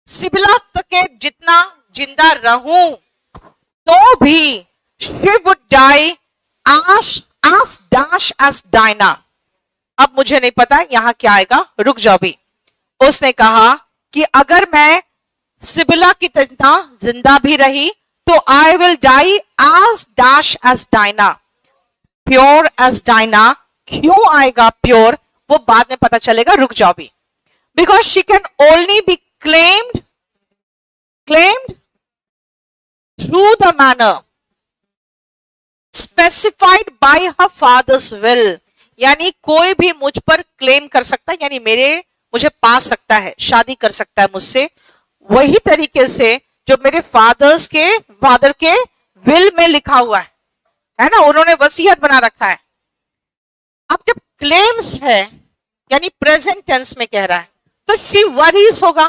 सिबिला के जितना जिंदा रहूं तो भी she would die as dash as Dinah. अब मुझे नहीं पता यहां क्या आएगा, रुक जाओ भी. उसने कहा कि अगर मैं सिबिला की तरह जिंदा भी रही तो I will die as dash as Diana, pure as Diana. क्यों आएगा प्योर वो बाद में पता चलेगा, रुक जाओ भी. Because she can only be claimed through the manner specified by her father's will. यानी कोई भी मुझ पर क्लेम कर सकता है, यानी मुझे पा सकता है, शादी कर सकता है मुझसे, वही तरीके से जो मेरे फादर के विल में लिखा हुआ है ना, उन्होंने वसीयत बना रखा है. अब जब क्लेम्स है यानी प्रेजेंट टेंस में कह रहा है तो शी वरीज होगा,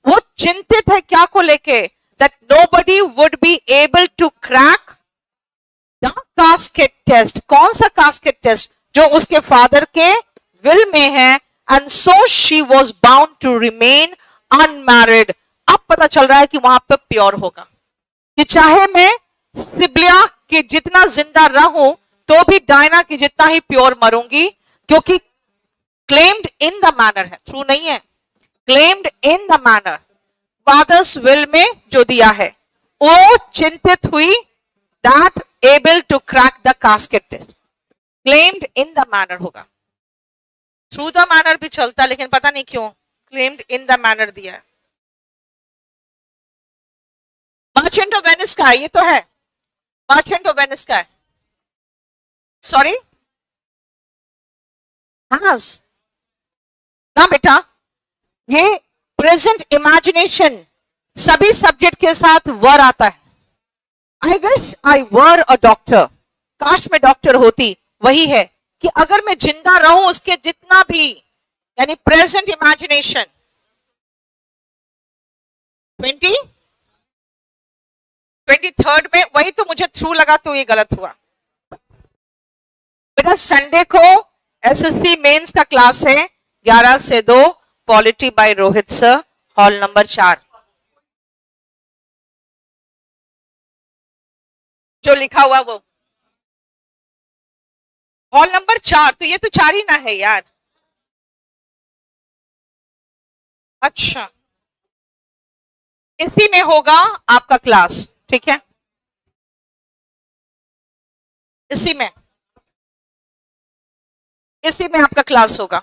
वो चिंतित है क्या को लेके, that nobody would be able to crack the casket test. कौन सा कास्केट टेस्ट? जो उसके फादर के विल में है. And so she was bound to remain unmarried. अब पता चल रहा है कि वहां पर प्योर होगा कि चाहे मैं सिबिला के जितना जिंदा रहूं तो भी डायना की जितना ही प्योर मरूंगी, क्योंकि क्लेम्ड इन द मैनर है, थ्रू नहीं है, claimed in the manner. Father's will में जो दिया है वो चिंतित हुई, that able to crack the casket test. Claimed in the manner होगा, थ्रू द मैनर भी चलता, लेकिन पता नहीं क्यों क्लेम्ड इन द मैनर दिया है. मर्चेंट ऑफ वेनिस का है, ये तो है, मर्चेंट ऑफ वेनिस का है. सॉरी हाँ ना बेटा, ये प्रेजेंट इमेजिनेशन सभी सब्जेक्ट के साथ वर आता है. I wish I were a doctor, काश मैं डॉक्टर होती. वही है कि अगर मैं जिंदा रहूं उसके जितना भी, यानी प्रेजेंट इमेजिनेशन 23rd में, वही तो मुझे थ्रू लगा तो ये गलत हुआ बेटा. संडे को एसएससी मेंस का क्लास है 11 से 2, polity bye Rohit sir, hall number 4. जो लिखा हुआ वो हॉल नंबर 4, तो ये तो 4 ही ना है यार. अच्छा, इसी में होगा आपका क्लास, ठीक है, इसी में आपका क्लास होगा.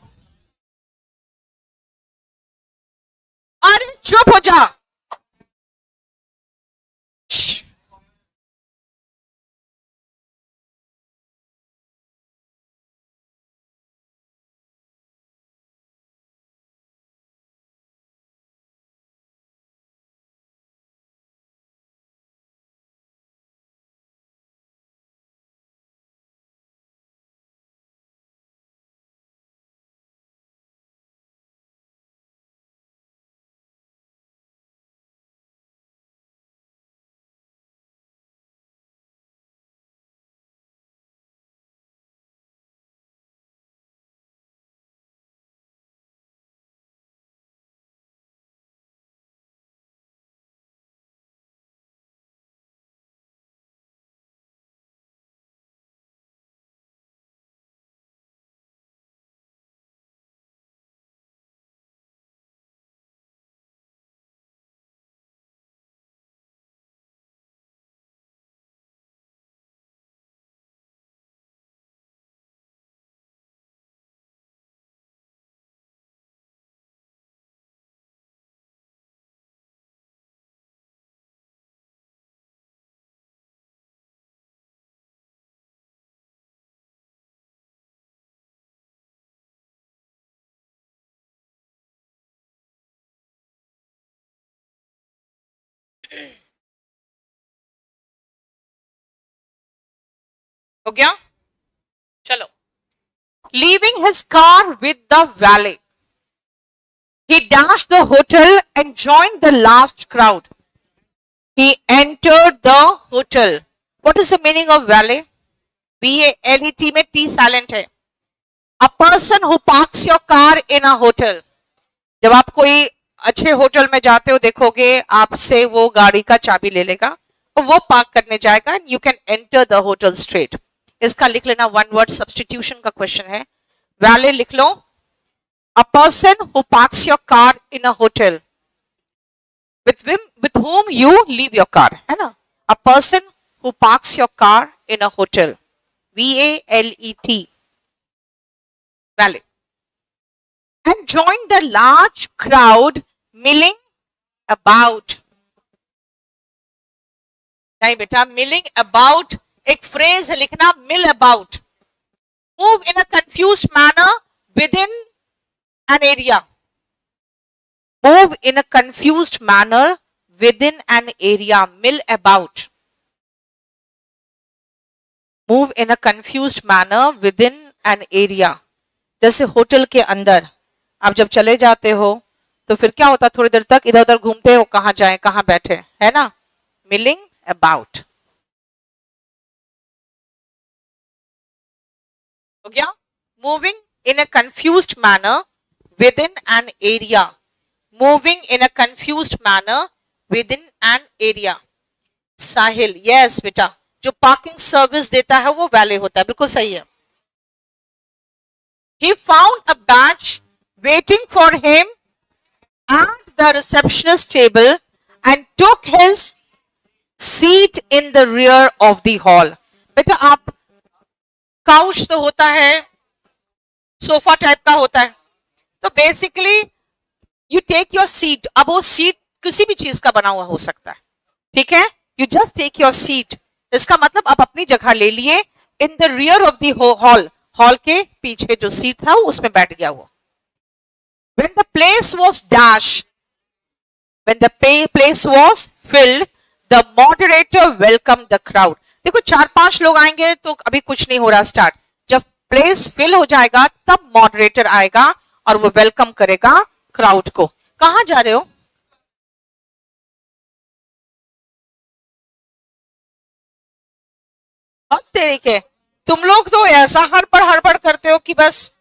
अरे चुप हो जा. हो गया, चलो. Leaving his car with the valet, he dashed the hotel and joined the last crowd. He entered the hotel. What is the meaning of valet? VALET में T silent है. A person who parks your car in a hotel. जब आप कोई अच्छे hotel में जाते हो देखोगे आपसे वो गाड़ी का चाबी ले लेगा और वो पार्क करने जाएगा. You can enter the hotel straight. इसका लिख लेना, वन वर्ड सब्सटीट्यूशन का क्वेश्चन है. वैले लिख लो. A person who parks your car in a hotel with whom you leave your car, है ना. A person who parks your car in a hotel. VALET. Valet. And joined the large crowd milling about. नहीं बेटा, milling about एक phrase है, लिखना mill about. Move in a confused manner within an area. Move in a confused manner within an area. Mill about. Move in a confused manner within an area. जैसे hotel के अंदर आप जब चले जाते हो तो फिर क्या होता, थोड़ी देर तक इधर उधर घूमते हो, कहां जाए कहां बैठे, है ना. मिलिंग अबाउट हो गया. Moving in a confused manner with in an area. Moving in a confused manner with in an area. Sahil, yes बेटा, जो पार्किंग सर्विस देता है वो वैले होता है. बिल्कुल सही है. He found a batch waiting for him at the receptionist table and took his seat in the rear of the hall. बेटा आप काउच तो होता है, सोफा टाइप का होता है, तो basically you take your seat. अब वो सीट किसी भी चीज का बना हुआ हो सकता है, ठीक है. You just take your seat. इसका मतलब आप अपनी जगह ले लिए in the rear of the hall. Hall के पीछे जो सीट था उसमें बैठ गया वो. When the place was dashed, when the place was filled, the moderator welcomed the crowd. देखो 4-5 लोग आएंगे तो अभी कुछ नहीं हो रहा स्टार्ट. जब प्लेस फिल हो जाएगा तब मॉडरेटर आएगा और वो वेलकम करेगा क्राउड को. कहां जा रहे हो? बहुत तरीके. तुम लोग तो ऐसा हड़बड़ हड़बड़ करते हो कि बस